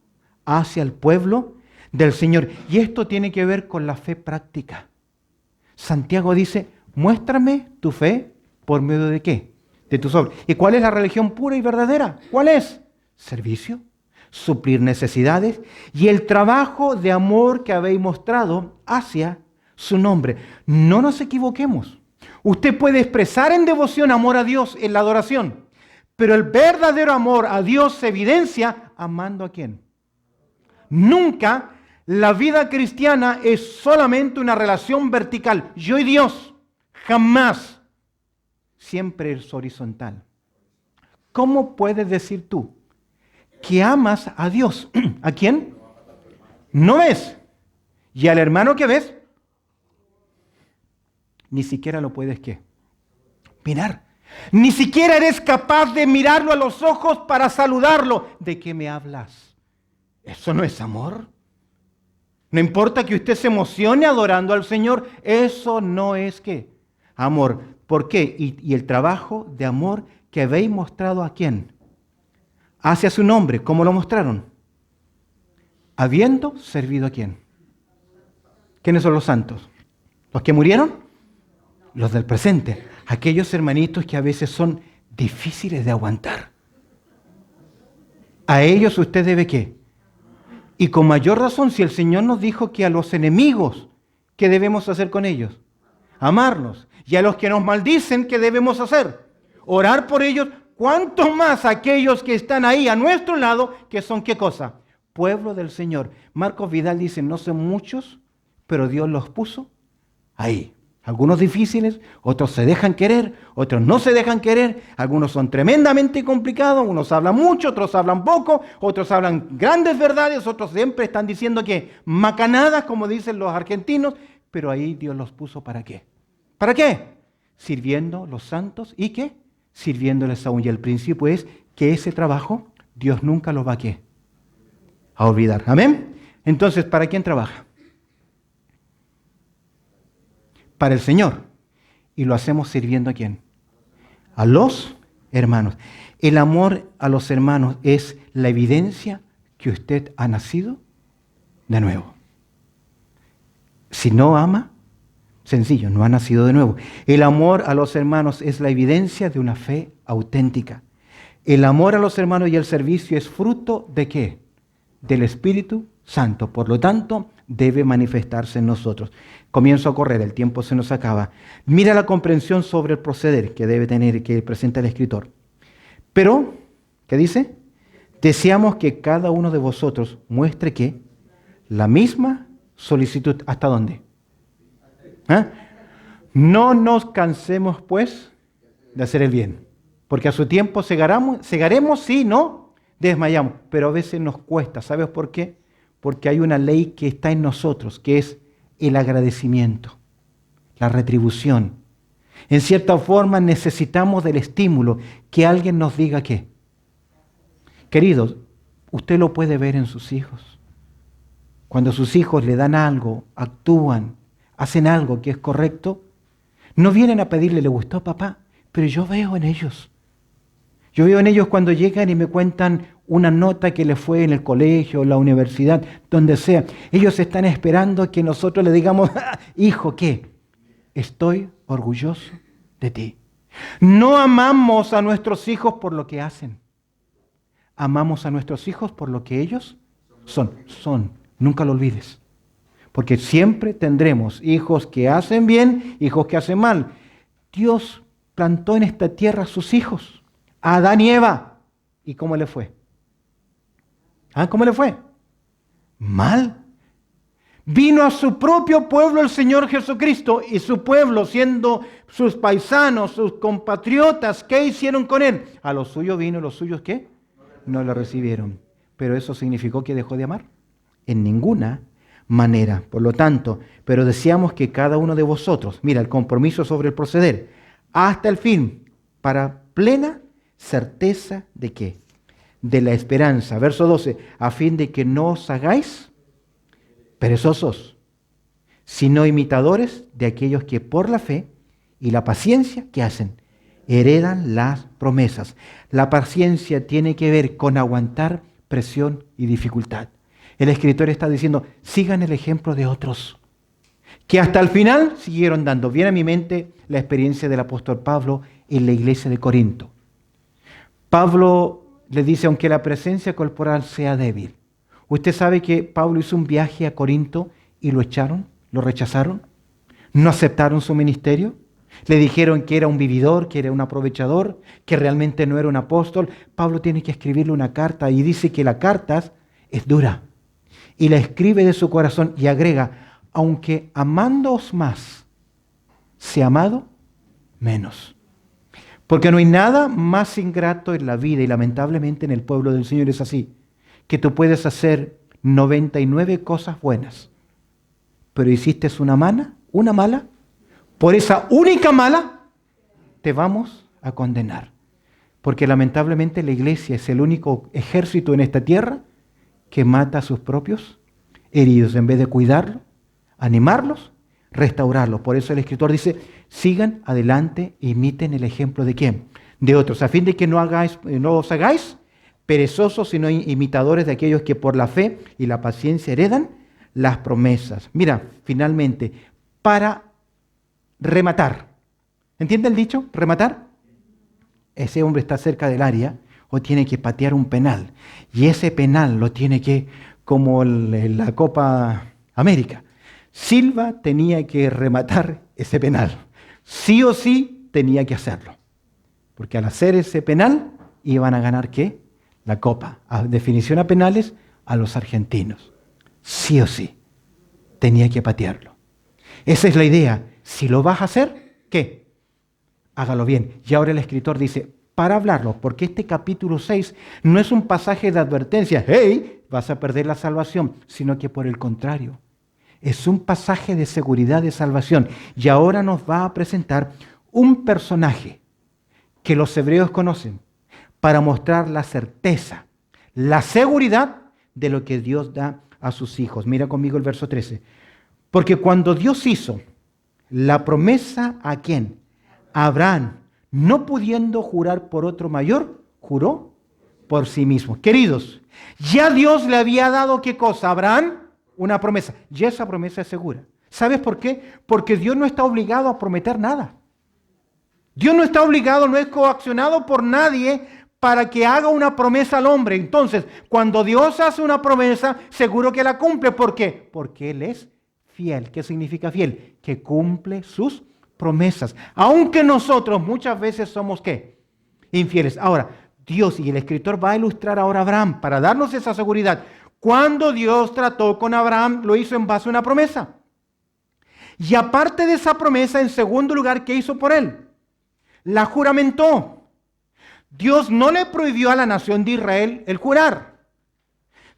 hacia el pueblo del Señor. Y esto tiene que ver con la fe práctica. Santiago dice, muéstrame tu fe por medio de ¿qué? De tus obras. ¿Y cuál es la religión pura y verdadera? ¿Cuál es? Servicio, suplir necesidades y el trabajo de amor que habéis mostrado hacia su nombre. No nos equivoquemos. Usted puede expresar en devoción amor a Dios en la adoración, pero el verdadero amor a Dios se evidencia amando ¿a quién? Nunca la vida cristiana es solamente una relación vertical, yo y Dios, jamás. Siempre es horizontal. ¿Cómo puedes decir tú que amas a Dios? ¿A quién? No ves. Y al hermano que ves, ni siquiera lo puedes ¿qué? Mirar. Ni siquiera eres capaz de mirarlo a los ojos para saludarlo. ¿De qué me hablas? ¿Eso no es amor? No importa que usted se emocione adorando al Señor, eso no es ¿qué? Amor. ¿Por qué? Y el trabajo de amor que habéis mostrado ¿a quién? Hacia su nombre. ¿Cómo lo mostraron? Habiendo servido ¿a quién? ¿Quiénes son los santos? ¿Los que murieron? Los del presente. Aquellos hermanitos que a veces son difíciles de aguantar. A ellos usted debe ¿qué? Y con mayor razón, si el Señor nos dijo que a los enemigos, ¿qué debemos hacer con ellos? Amarlos. Y a los que nos maldicen, ¿qué debemos hacer? Orar por ellos. ¿Cuánto más aquellos que están ahí a nuestro lado, que son qué cosa? Pueblo del Señor. Marcos Vidal dice, no son muchos, pero Dios los puso ahí. Algunos difíciles, otros se dejan querer, otros no se dejan querer, algunos son tremendamente complicados, unos hablan mucho, otros hablan poco, otros hablan grandes verdades, otros siempre están diciendo que macanadas, como dicen los argentinos, pero ahí Dios los puso ¿para qué? ¿Para qué? Sirviendo los santos y ¿qué? Sirviéndoles aún. Y el principio es que ese trabajo Dios nunca lo va ¿a qué? A olvidar. ¿Amén? Entonces, ¿para quién trabaja? Para el Señor. Y lo hacemos sirviendo ¿a quién? A los hermanos. El amor a los hermanos es la evidencia que usted ha nacido de nuevo. Si no ama, sencillo, no ha nacido de nuevo. El amor a los hermanos es la evidencia de una fe auténtica. El amor a los hermanos y el servicio es fruto ¿de qué? Del Espíritu Santo. Por lo tanto, debe manifestarse en nosotros. Comienzo a correr, el tiempo se nos acaba. Mira la comprensión sobre el proceder que debe tener, que presenta el escritor. Pero, ¿qué dice? Deseamos que cada uno de vosotros muestre que la misma solicitud. ¿Hasta dónde? ¿Ah? No nos cansemos, pues, de hacer el bien, porque a su tiempo segaremos si no desmayamos, pero a veces nos cuesta. ¿Sabes por qué? Porque hay una ley que está en nosotros, que es el agradecimiento, la retribución. En cierta forma necesitamos del estímulo, que alguien nos diga qué. Queridos, usted lo puede ver en sus hijos. Cuando sus hijos le dan algo, actúan, hacen algo que es correcto, no vienen a pedirle, ¿le gustó papá? Pero yo veo en ellos. Yo veo en ellos cuando llegan y me cuentan una nota que les fue en el colegio, la universidad, donde sea. Ellos están esperando que nosotros le digamos, hijo, ¿qué? Estoy orgulloso de ti. No amamos a nuestros hijos por lo que hacen. Amamos a nuestros hijos por lo que ellos son. Nunca lo olvides. Porque siempre tendremos hijos que hacen bien, hijos que hacen mal. Dios plantó en esta tierra a sus hijos, a Adán y Eva. ¿Y cómo le fue? ¿Cómo le fue? Mal. Vino a su propio pueblo el Señor Jesucristo y su pueblo, siendo sus paisanos, sus compatriotas, ¿qué hicieron con él? A los suyos vino, los suyos ¿qué? No lo recibieron. ¿Pero eso significó que dejó de amar? En ninguna manera. Por lo tanto, pero deseamos que cada uno de vosotros, mira el compromiso sobre el proceder, hasta el fin, para plena certeza de qué? de la esperanza. Verso 12, a fin de que no os hagáis perezosos, sino imitadores de aquellos que por la fe y la paciencia, ¿qué hacen? Heredan las promesas. La paciencia tiene que ver con aguantar presión y dificultad. El escritor está diciendo, sigan el ejemplo de otros, que hasta el final siguieron dando. Viene a mi mente la experiencia del apóstol Pablo en la iglesia de Corinto. Pablo le dice, aunque la presencia corporal sea débil. ¿Usted sabe que Pablo hizo un viaje a Corinto y lo echaron? ¿Lo rechazaron? ¿No aceptaron su ministerio? Le dijeron que era un vividor, que era un aprovechador, que realmente no era un apóstol. Pablo tiene que escribirle una carta y dice que la carta es dura. Y la escribe de su corazón y agrega, aunque amándoos más, sea amado menos. Porque no hay nada más ingrato en la vida, y lamentablemente en el pueblo del Señor es así, que tú puedes hacer 99 cosas buenas, pero hiciste una mala, por esa única mala te vamos a condenar. Porque lamentablemente la iglesia es el único ejército en esta tierra que mata a sus propios heridos en vez de cuidarlos, animarlos, restaurarlos. Por eso el escritor dice, sigan adelante e imiten el ejemplo de ¿quién? De otros, a fin de que no os hagáis perezosos, sino imitadores de aquellos que por la fe y la paciencia heredan las promesas. Mira, finalmente, para rematar. ¿Entiende el dicho? Rematar. Ese hombre está cerca del área o tiene que patear un penal. Y ese penal lo tiene que, como la Copa América, Silva tenía que rematar ese penal. Sí o sí tenía que hacerlo. Porque al hacer ese penal iban a ganar ¿qué? La Copa. A definición a penales a los argentinos. Sí o sí tenía que patearlo. Esa es la idea. Si lo vas a hacer, ¿qué? Hágalo bien. Y ahora el escritor dice, para hablarlo, porque este capítulo 6 no es un pasaje de advertencia, hey, vas a perder la salvación, sino que por el contrario, es un pasaje de seguridad de salvación. Y ahora nos va a presentar un personaje que los hebreos conocen para mostrar la certeza, la seguridad de lo que Dios da a sus hijos. Mira conmigo el verso 13. Porque cuando Dios hizo la promesa ¿a quién? A Abraham, no pudiendo jurar por otro mayor, juró por sí mismo. Queridos, ya Dios le había dado ¿qué cosa? A Abraham una promesa. Y esa promesa es segura. ¿Sabes por qué? Porque Dios no está obligado a prometer nada. Dios no está obligado, no es coaccionado por nadie para que haga una promesa al hombre. Entonces, cuando Dios hace una promesa, seguro que la cumple. ¿Por qué? Porque Él es fiel. ¿Qué significa fiel? Que cumple sus promesas. Aunque nosotros muchas veces somos ¿qué? Infieles. Ahora, Dios, y el escritor va a ilustrar ahora a Abraham para darnos esa seguridad. Cuando Dios trató con Abraham, lo hizo en base a una promesa. Y aparte de esa promesa, en segundo lugar, ¿qué hizo por él? La juramentó. Dios no le prohibió a la nación de Israel el jurar.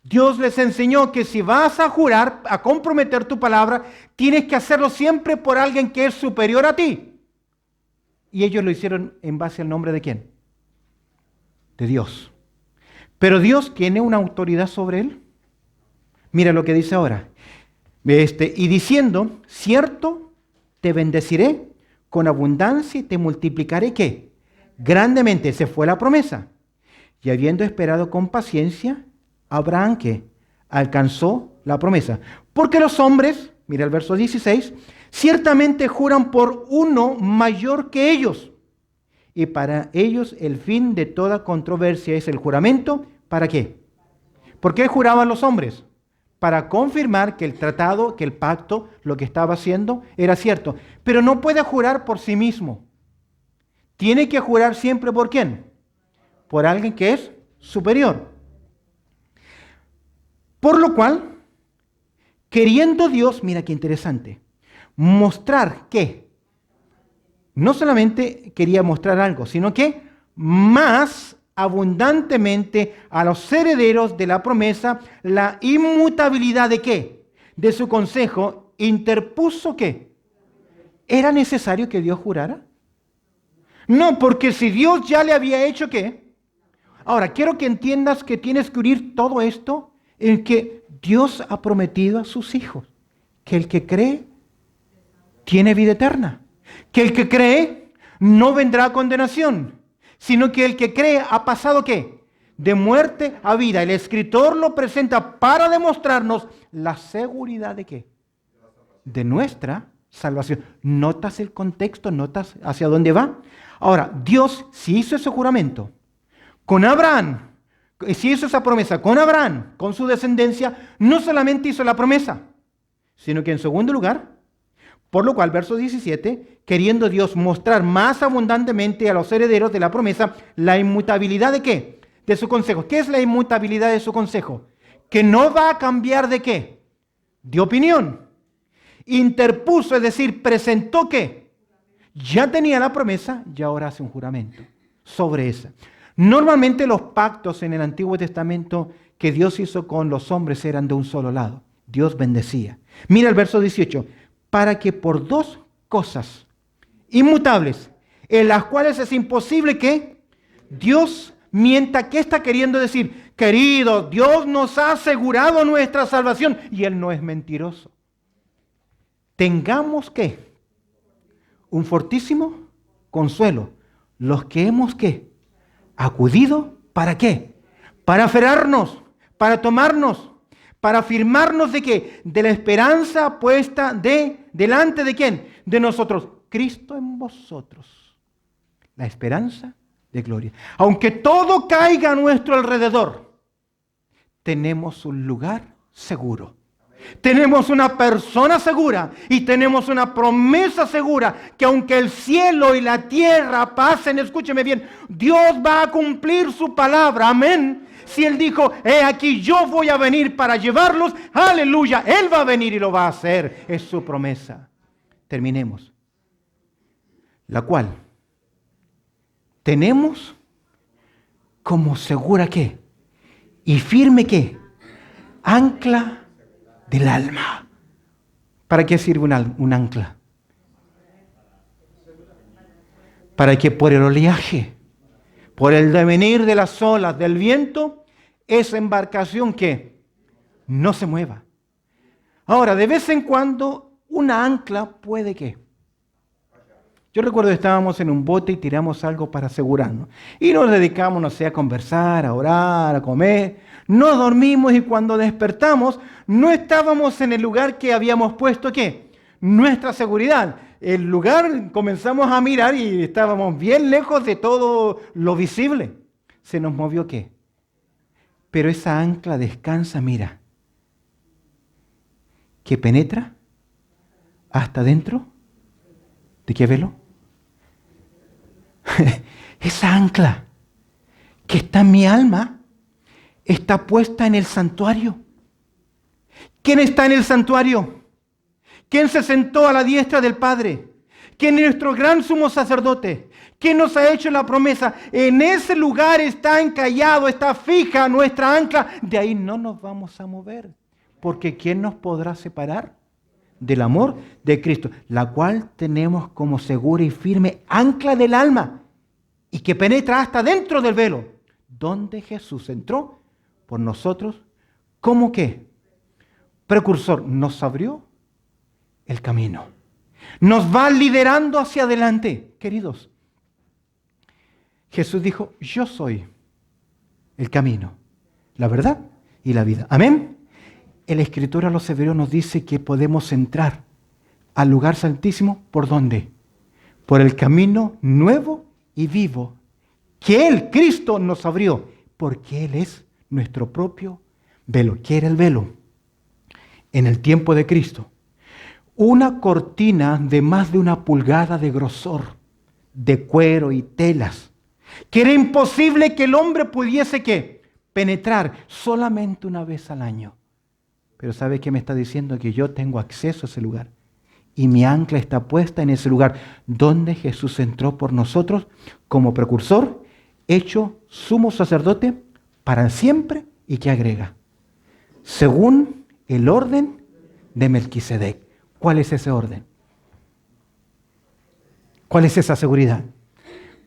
Dios les enseñó que si vas a jurar, a comprometer tu palabra, tienes que hacerlo siempre por alguien que es superior a ti. Y ellos lo hicieron en base al nombre de ¿quién? De Dios. Pero Dios tiene una autoridad sobre él. Mira lo que dice ahora. Y diciendo, cierto, te bendeciré con abundancia y te multiplicaré ¿qué? Grandemente. Se fue la promesa. Y habiendo esperado con paciencia, Abraham ¿qué? Alcanzó la promesa. Porque los hombres, mira el verso 16, ciertamente juran por uno mayor que ellos. Y para ellos el fin de toda controversia es el juramento. ¿Para qué? ¿Por qué juraban los hombres? Para confirmar que el tratado, que el pacto, lo que estaba haciendo era cierto. Pero no puede jurar por sí mismo. Tiene que jurar siempre ¿por quién? Por alguien que es superior. Por lo cual, queriendo Dios, mira qué interesante, mostrar que no solamente quería mostrar algo, sino que más abundantemente a los herederos de la promesa, la inmutabilidad de ¿qué? De su consejo, interpuso ¿qué? ¿Era necesario que Dios jurara? No, porque si Dios ya le había hecho ¿qué? Ahora, quiero que entiendas que tienes que unir todo esto en que Dios ha prometido a sus hijos que el que cree tiene vida eterna, que el que cree no vendrá a condenación, sino que el que cree ha pasado ¿qué? De muerte a vida. El escritor lo presenta para demostrarnos la seguridad de ¿qué? De nuestra salvación. ¿Notas el contexto? ¿Notas hacia dónde va? Ahora, Dios, si hizo ese juramento con Abraham, si hizo esa promesa con Abraham, con su descendencia, no solamente hizo la promesa, sino que en segundo lugar, por lo cual, verso 17, queriendo Dios mostrar más abundantemente a los herederos de la promesa la inmutabilidad de ¿qué? De su consejo. ¿Qué es la inmutabilidad de su consejo? Que no va a cambiar de ¿qué? De opinión. Interpuso, es decir, presentó ¿qué? Ya tenía la promesa y ahora hace un juramento sobre esa. Normalmente los pactos en el Antiguo Testamento que Dios hizo con los hombres eran de un solo lado. Dios bendecía. Mira el verso 18. Para que por dos cosas inmutables, en las cuales es imposible que Dios mienta. ¿Qué está queriendo decir? Querido, Dios nos ha asegurado nuestra salvación y Él no es mentiroso. Tengamos que un fortísimo consuelo, los que hemos que acudido, ¿para qué? Para aferrarnos, para tomarnos, para afirmarnos de qué? De la esperanza puesta delante de quién? De nosotros. Cristo en vosotros. La esperanza de gloria. Aunque todo caiga a nuestro alrededor, tenemos un lugar seguro. Tenemos una persona segura y tenemos una promesa segura que aunque el cielo y la tierra pasen, escúcheme bien, Dios va a cumplir su palabra, amén. Si Él dijo, he aquí yo voy a venir para llevarlos, aleluya, Él va a venir y lo va a hacer, es su promesa. Terminemos. La cual tenemos como segura ¿qué? Y firme ¿qué? Ancla del alma. ¿Para qué sirve un ancla? Para que por el oleaje, por el devenir de las olas, del viento, esa embarcación que no se mueva. Ahora, de vez en cuando, una ancla puede que. Yo recuerdo que estábamos en un bote y tiramos algo para asegurarnos. Y nos dedicamos, no sé, a conversar, a orar, a comer. Nos dormimos y cuando despertamos, no estábamos en el lugar que habíamos puesto, ¿qué? Nuestra seguridad. El lugar comenzamos a mirar y estábamos bien lejos de todo lo visible. ¿Se nos movió qué? Pero esa ancla descansa, mira, que penetra hasta dentro. ¿De qué velo? Esa ancla que está en mi alma está puesta en el santuario. ¿Quién está en el santuario? ¿Quién se sentó a la diestra del Padre? ¿Quién es nuestro gran sumo sacerdote? ¿Quién nos ha hecho la promesa? En ese lugar está encallado, está fija nuestra ancla. De ahí no nos vamos a mover. Porque ¿quién nos podrá separar del amor de Cristo? La cual tenemos como segura y firme ancla del alma y que penetra hasta dentro del velo, donde Jesús entró por nosotros. ¿Cómo qué? Precursor, nos abrió el camino. Nos va liderando hacia adelante, queridos. Jesús dijo, yo soy el camino, la verdad y la vida. Amén. El escritor a los hebreos nos dice que podemos entrar al lugar santísimo, ¿por dónde? Por el camino nuevo y vivo que Él, Cristo, nos abrió, porque Él es nuestro propio velo. ¿Qué era el velo? En el tiempo de Cristo, una cortina de más de 1 pulgada de grosor, de cuero y telas, que era imposible que el hombre pudiese ¿qué? Penetrar solamente una vez al año. Pero ¿sabe qué me está diciendo? Que yo tengo acceso a ese lugar. Y mi ancla está puesta en ese lugar donde Jesús entró por nosotros como precursor, hecho sumo sacerdote para siempre. ¿Y qué agrega? Según el orden de Melquisedec. ¿Cuál es ese orden? ¿Cuál es esa seguridad?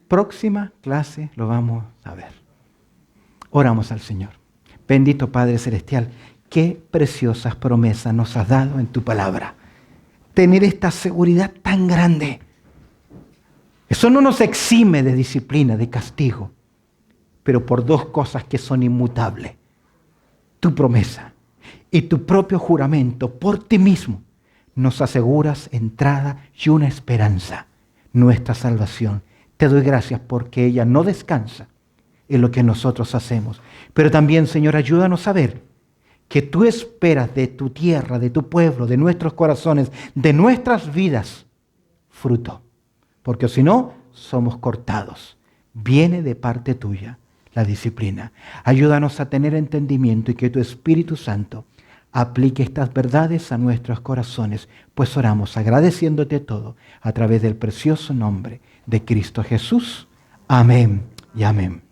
Próxima clase lo vamos a ver. Oramos al Señor. Bendito Padre Celestial, qué preciosas promesas nos has dado en tu palabra. Tener esta seguridad tan grande. Eso no nos exime de disciplina, de castigo, pero por dos cosas que son inmutables. Tu promesa y tu propio juramento por ti mismo nos aseguras entrada y una esperanza, nuestra salvación. Te doy gracias porque ella no descansa en lo que nosotros hacemos. Pero también, Señor, ayúdanos a ver que tú esperas de tu tierra, de tu pueblo, de nuestros corazones, de nuestras vidas, fruto. Porque si no, somos cortados. Viene de parte tuya la disciplina. Ayúdanos a tener entendimiento y que tu Espíritu Santo aplique estas verdades a nuestros corazones, pues oramos agradeciéndote todo a través del precioso nombre de Cristo Jesús. Amén y amén.